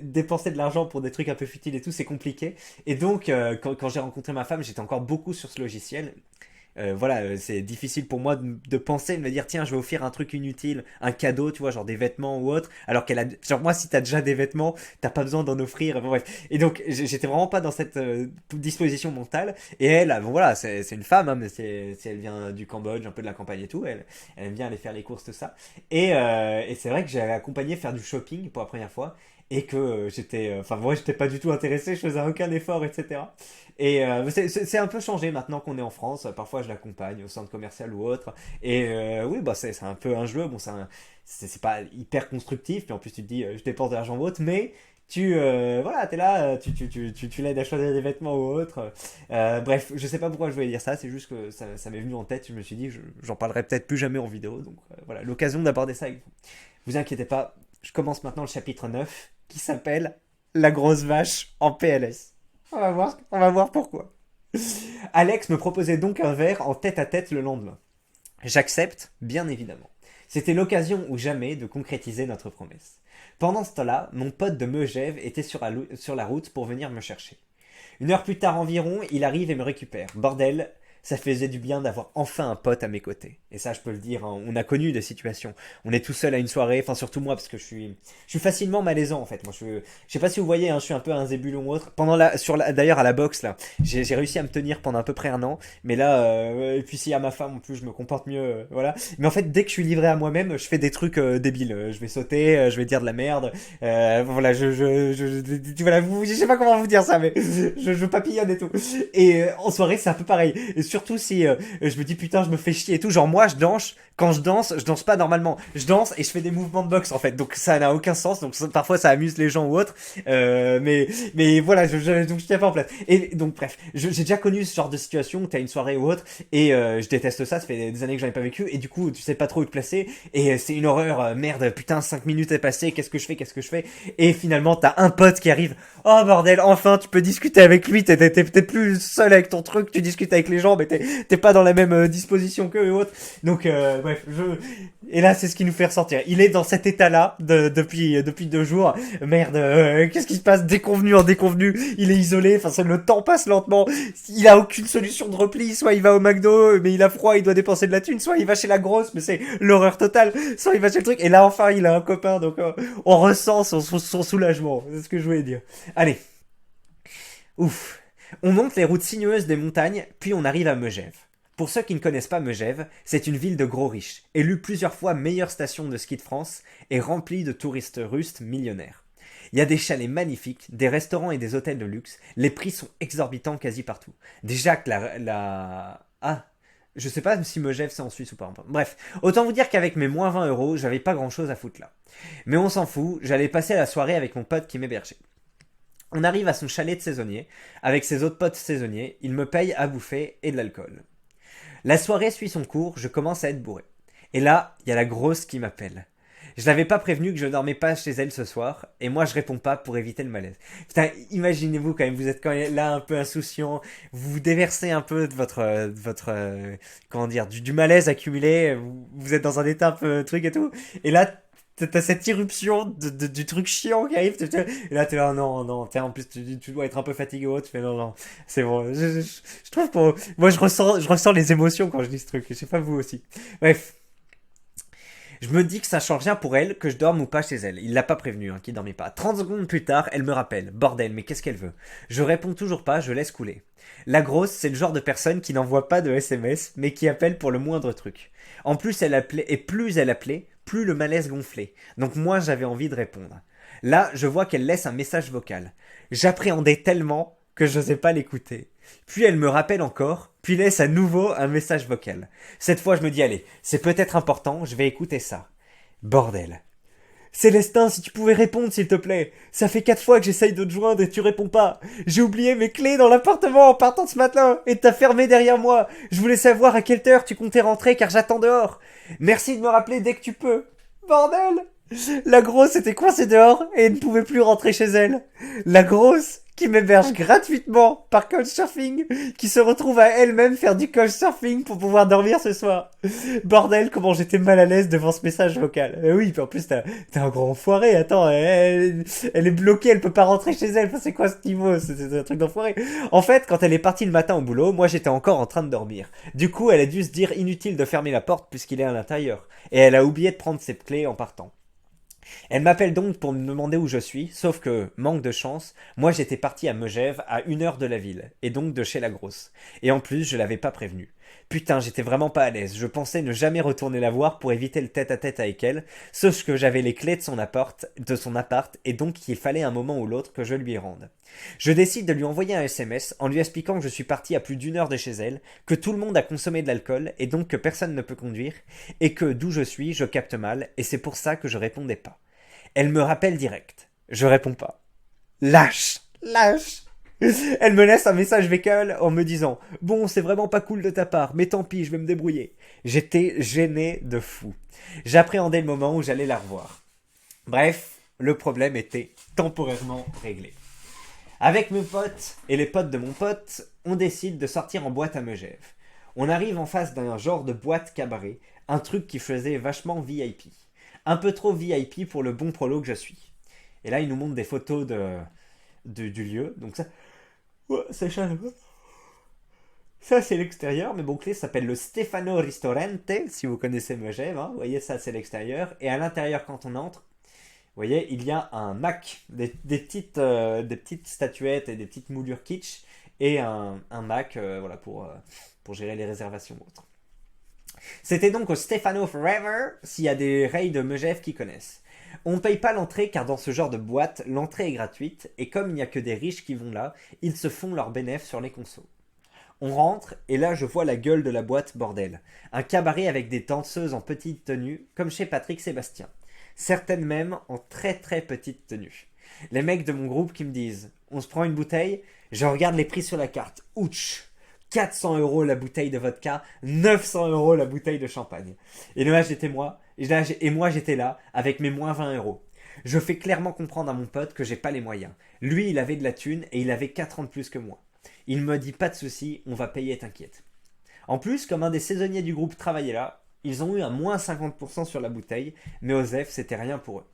dépenser de l'argent pour des trucs un peu futiles et tout, c'est compliqué. Et donc, quand j'ai rencontré ma femme, j'étais encore beaucoup sur ce logiciel. C'est difficile pour moi de penser, de me dire tiens, je vais offrir un truc inutile, un cadeau, tu vois, genre des vêtements ou autre, alors qu'elle a, genre moi, si t'as déjà des vêtements, t'as pas besoin d'en offrir, bon, bref. Et donc, j'étais vraiment pas dans cette disposition mentale, et elle, bon voilà, c'est une femme, hein, mais elle vient du Cambodge, un peu de la campagne et tout, elle aime bien aller faire les courses, tout ça, et c'est vrai que j'avais accompagné faire du shopping pour la première fois, et que moi j'étais pas du tout intéressé, je faisais aucun effort, etc. Et c'est un peu changé maintenant qu'on est en France. Parfois, je l'accompagne au centre commercial ou autre. Et oui, bah c'est un peu un jeu. Bon, c'est pas hyper constructif. Puis en plus, tu te dis, je dépense de l'argent ou autre. Mais t'es là, tu l'aides à choisir des vêtements ou autre. Bref, je sais pas pourquoi je voulais dire ça. C'est juste que ça m'est venu en tête. Je me suis dit, j'en parlerai peut-être plus jamais en vidéo. Donc voilà, l'occasion d'aborder ça avec vous. Vous inquiétez pas, je commence maintenant le chapitre 9 qui s'appelle La grosse vache en PLS. On va voir pourquoi. Alex me proposait donc un verre en tête-à-tête le lendemain. J'accepte, bien évidemment. C'était l'occasion ou jamais de concrétiser notre promesse. Pendant ce temps-là, mon pote de Megève était sur la route pour venir me chercher. Une heure plus tard environ, il arrive et me récupère. Bordel, ça faisait du bien d'avoir enfin un pote à mes côtés. Et ça, je peux le dire, hein, on a connu des situations. On est tout seul à une soirée, enfin surtout moi, parce que je suis facilement malaisant en fait. Moi, je sais pas si vous voyez, hein, je suis un peu un zébulon ou autre. D'ailleurs à la boxe là, j'ai réussi à me tenir pendant à peu près un an. Mais là, et puis si à ma femme en plus, je me comporte mieux, voilà. Mais en fait, dès que je suis livré à moi-même, je fais des trucs débiles. Je vais sauter, je vais dire de la merde. Voilà, voilà, je sais pas comment vous dire ça, mais je papillonne et tout. Et en soirée, c'est un peu pareil. Et surtout si je me dis putain, je me fais chier et tout. Genre moi, quand je danse pas normalement. Je danse et je fais des mouvements de boxe en fait. Donc ça n'a aucun sens. Donc parfois ça amuse les gens ou autre. Mais voilà, donc je tiens pas en place. Et donc bref, j'ai déjà connu ce genre de situation où t'as une soirée ou autre et je déteste ça. Ça fait des années que j'en ai pas vécu et du coup tu sais pas trop où te placer et c'est une horreur. Merde, putain, 5 minutes est passé. Qu'est-ce que je fais? Et finalement t'as un pote qui arrive. Oh bordel, enfin tu peux discuter avec lui. T'es peut-être plus seul avec ton truc. Tu discutes avec les gens, mais t'es pas dans la même disposition qu'eux et autres. Donc bref, et là c'est ce qui nous fait ressortir. Il est dans cet état-là depuis 2 jours. Merde, qu'est-ce qui se passe? Déconvenu en déconvenu, il est isolé. Enfin, le temps passe lentement. Il a aucune solution de repli. Soit il va au McDo, mais il a froid, il doit dépenser de la thune. Soit il va chez la grosse, mais c'est l'horreur totale. Soit il va chez le truc. Et là enfin il a un copain, donc on ressent son soulagement. C'est ce que je voulais dire. Allez, ouf. On monte les routes sinueuses des montagnes, puis on arrive à Megève. Pour ceux qui ne connaissent pas Megève, c'est une ville de gros riches, élue plusieurs fois meilleure station de ski de France et remplie de touristes russes millionnaires. Il y a des chalets magnifiques, des restaurants et des hôtels de luxe, les prix sont exorbitants quasi partout. Déjà que Je sais pas si Megève c'est en Suisse ou pas. Bref, autant vous dire qu'avec mes moins 20 €, j'avais pas grand chose à foutre là. Mais on s'en fout, j'allais passer la soirée avec mon pote qui m'hébergeait. On arrive à son chalet de saisonnier, avec ses autres potes saisonniers, il me paye à bouffer et de l'alcool. La soirée suit son cours, je commence à être bourré. Et là, il y a la grosse qui m'appelle. Je l'avais pas prévenu que je dormais pas chez elle ce soir, et moi je réponds pas pour éviter le malaise. Putain, imaginez-vous quand même, vous êtes quand même là un peu insouciant, vous vous déversez un peu de comment dire, du malaise accumulé, vous êtes dans un état un peu truc et tout, et là t'as cette irruption du truc chiant qui arrive, et là t'es là, non, non, en plus tu dois être un peu fatigué, tu fais non, non, c'est bon, je trouve que, moi je ressens les émotions quand je dis ce truc, je sais pas vous aussi. Bref. Je me dis que ça change rien pour elle, que je dorme ou pas chez elle. Il l'a pas prévenu, qu'il dormait pas. 30 secondes plus tard, elle me rappelle. Bordel, mais qu'est-ce qu'elle veut? Je réponds toujours pas, je laisse couler. La grosse, c'est le genre de personne qui n'envoie pas de SMS, mais qui appelle pour le moindre truc. En plus, elle appelait, et plus elle appelait, plus le malaise gonflait. Donc moi, j'avais envie de répondre. Là, je vois qu'elle laisse un message vocal. J'appréhendais tellement que je n'osais pas l'écouter. Puis elle me rappelle encore, puis laisse à nouveau un message vocal. Cette fois, je me dis, allez, c'est peut-être important, je vais écouter ça. Bordel. Célestin, si tu pouvais répondre, s'il te plaît. Ça fait 4 fois que j'essaye de te joindre et tu réponds pas. J'ai oublié mes clés dans l'appartement en partant ce matin et t'as fermé derrière moi. Je voulais savoir à quelle heure tu comptais rentrer car j'attends dehors. Merci de me rappeler dès que tu peux. Bordel. La grosse était coincée dehors et ne pouvait plus rentrer chez elle. La grosse qui m'héberge gratuitement par couchsurfing, qui se retrouve à elle-même faire du couchsurfing pour pouvoir dormir ce soir. Bordel, comment j'étais mal à l'aise devant ce message vocal. Oui, puis en plus t'as un grand enfoiré, attends, elle est bloquée, elle peut pas rentrer chez elle, enfin, c'est quoi ce niveau, c'est un truc d'enfoiré. En fait, quand elle est partie le matin au boulot, moi j'étais encore en train de dormir. Du coup, elle a dû se dire inutile de fermer la porte puisqu'il est à l'intérieur. Et elle a oublié de prendre ses clés en partant. Elle m'appelle donc pour me demander où je suis, sauf que, manque de chance, moi j'étais parti à Megève à 1 heure de la ville, et donc de chez la grosse. Et en plus, je l'avais pas prévenu. Putain, j'étais vraiment pas à l'aise, je pensais ne jamais retourner la voir pour éviter le tête-à-tête avec elle, sauf que j'avais les clés de son appart, et donc il fallait un moment ou l'autre que je lui rende. Je décide de lui envoyer un SMS en lui expliquant que je suis parti à plus d'1 heure de chez elle, que tout le monde a consommé de l'alcool, et donc que personne ne peut conduire, et que d'où je suis, je capte mal, et c'est pour ça que je répondais pas. Elle me rappelle direct. Je réponds pas. Lâche. Lâche. Elle me laisse un message vocal en me disant « Bon, c'est vraiment pas cool de ta part, mais tant pis, je vais me débrouiller. » J'étais gêné de fou. J'appréhendais le moment où j'allais la revoir. Bref, le problème était temporairement réglé. Avec mes potes et les potes de mon pote, on décide de sortir en boîte à Megève. On arrive en face d'un genre de boîte cabaret, un truc qui faisait vachement VIP. Un peu trop VIP pour le bon prolo que je suis. Et là, il nous montre des photos du lieu. Donc ça, c'est chaleureux. Ça, c'est l'extérieur. Mais bon, clé s'appelle le Stefano Ristorante, si vous connaissez Megève. Vous voyez, ça, c'est l'extérieur. Et à l'intérieur, quand on entre, vous voyez, il y a un Mac, des petites statuettes et des petites moulures kitsch. Et un Mac, voilà, pour gérer les réservations ou autres. C'était donc au Stefano Forever, s'il y a des rails de Megève qui connaissent. On ne paye pas l'entrée car dans ce genre de boîte, l'entrée est gratuite et comme il n'y a que des riches qui vont là, ils se font leurs bénéfices sur les consos. On rentre et là je vois la gueule de la boîte bordel. Un cabaret avec des danseuses en petite tenue, comme chez Patrick Sébastien. Certaines même en très très petite tenue. Les mecs de mon groupe qui me disent « On se prend une bouteille ?» Je regarde les prix sur la carte. Ouch! 400 € la bouteille de vodka, 900 € la bouteille de champagne. Et là, moi, j'étais là, avec mes moins 20 €. Je fais clairement comprendre à mon pote que j'ai pas les moyens. Lui, il avait de la thune et il avait 4 ans de plus que moi. Il me dit pas de soucis, on va payer, t'inquiète. En plus, comme un des saisonniers du groupe travaillait là, ils ont eu un moins 50% sur la bouteille, mais Osef, c'était rien pour eux.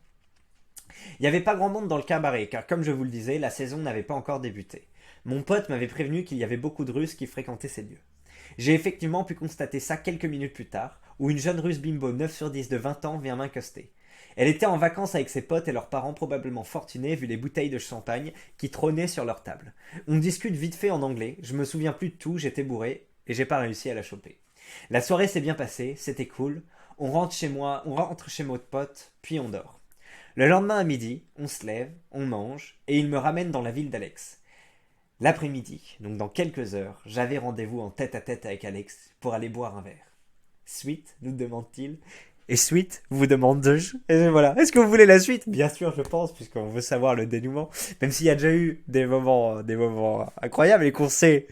Il n'y avait pas grand monde dans le cabaret, car comme je vous le disais, la saison n'avait pas encore débuté. Mon pote m'avait prévenu qu'il y avait beaucoup de Russes qui fréquentaient ces lieux. J'ai effectivement pu constater ça quelques minutes plus tard, où une jeune Russe bimbo 9 sur 10 de 20 ans vient m'accoster. Elle était en vacances avec ses potes et leurs parents probablement fortunés vu les bouteilles de champagne qui trônaient sur leur table. On discute vite fait en anglais, je me souviens plus de tout, j'étais bourré et j'ai pas réussi à la choper. La soirée s'est bien passée, c'était cool, on rentre chez mon pote, puis on dort. Le lendemain à midi, on se lève, on mange et il me ramène dans la ville d'Alex. L'après-midi, donc dans quelques heures, j'avais rendez-vous en tête-à-tête avec Alex pour aller boire un verre. Suite, nous demande-t-il. Et suite, vous demande-je. Et voilà. Est-ce que vous voulez la suite? Bien sûr, je pense, puisqu'on veut savoir le dénouement. Même s'il y a déjà eu des moments incroyables et qu'on sait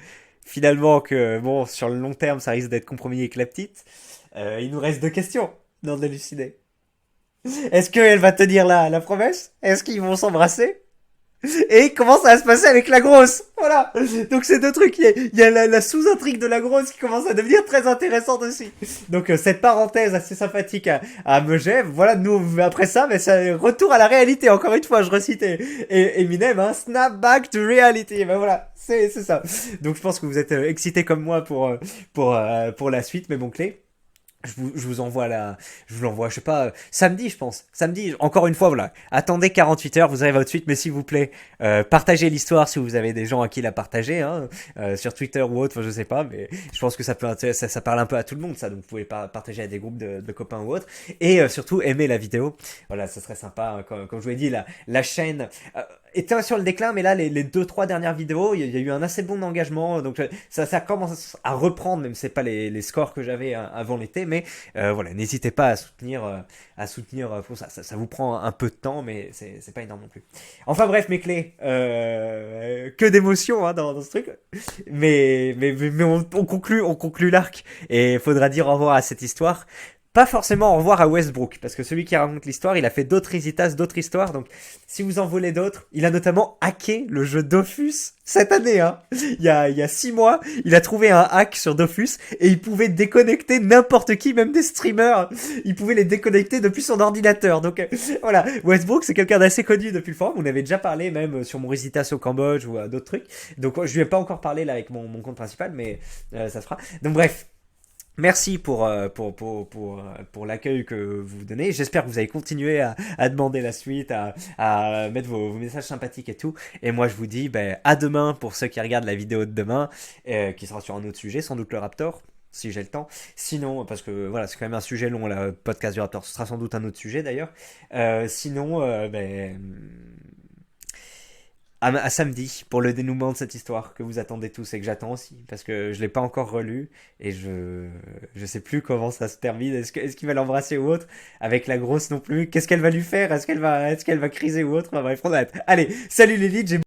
finalement que, bon, sur le long terme, ça risque d'être compromis avec la petite. Il nous reste deux questions dans d'élucider. Est-ce qu'elle va tenir la promesse? Est-ce qu'ils vont s'embrasser? Et comment ça va se passer avec la grosse? Voilà. Donc c'est deux trucs. Il y a la sous-intrigue de la grosse qui commence à devenir très intéressante aussi. Donc cette parenthèse assez sympathique à Megève. Voilà, nous après ça, mais c'est retour à la réalité. Encore une fois, je recite Eminem, hein, snap back to reality. Ben voilà, c'est ça. Donc je pense que vous êtes excités comme moi pour la suite, mais bon clé. Je vous envoie je vous l'envoie, je sais pas, samedi, je pense. Samedi, encore une fois, voilà. Attendez 48 heures, vous avez votre suite, mais s'il vous plaît, partagez l'histoire si vous avez des gens à qui la partager, hein, sur Twitter ou autre, enfin, je sais pas, mais je pense que ça peut intéresser, ça parle un peu à tout le monde, ça, donc vous pouvez partager à des groupes de copains ou autres. Et surtout, aimer la vidéo. Voilà, ça serait sympa, hein, comme je vous l'ai dit, la chaîne, était sur le déclin, mais là, les 2-3 dernières vidéos, il y a eu un assez bon engagement, donc ça commence à reprendre, même si c'est pas les scores que j'avais avant l'été, mais voilà, n'hésitez pas à soutenir pour ça. Ça vous prend un peu de temps, mais c'est pas énorme non plus. Enfin bref, mes clés, que d'émotions hein, dans ce truc, mais on conclut l'arc, et il faudra dire au revoir à cette histoire. Pas forcément au revoir à Westbrook, parce que celui qui raconte l'histoire, il a fait d'autres Isitas, d'autres histoires, donc si vous en voulez d'autres, il a notamment hacké le jeu Dofus cette année, hein. Il y a 6 mois, il a trouvé un hack sur Dofus, et il pouvait déconnecter n'importe qui, même des streamers, il pouvait les déconnecter depuis son ordinateur, donc voilà, Westbrook c'est quelqu'un d'assez connu depuis le forum, on avait déjà parlé même sur mon Isitas au Cambodge ou d'autres trucs, donc je lui ai pas encore parlé là avec mon compte principal, mais ça se fera, donc bref. Merci pour l'accueil que vous donnez. J'espère que vous allez continuer à demander la suite, à mettre vos messages sympathiques et tout. Et moi, je vous dis à demain pour ceux qui regardent la vidéo de demain, qui sera sur un autre sujet, sans doute le Raptor, si j'ai le temps. Sinon, parce que voilà, c'est quand même un sujet long, le podcast du Raptor. Ce sera sans doute un autre sujet d'ailleurs. Sinon, à samedi pour le dénouement de cette histoire que vous attendez tous et que j'attends aussi parce que je l'ai pas encore relu et je sais plus comment ça se termine, est-ce qu'il va l'embrasser ou autre avec la grosse non plus, qu'est-ce qu'elle va lui faire, est-ce qu'elle va criser ou autre, enfin, bref, allez, salut les leads, j'ai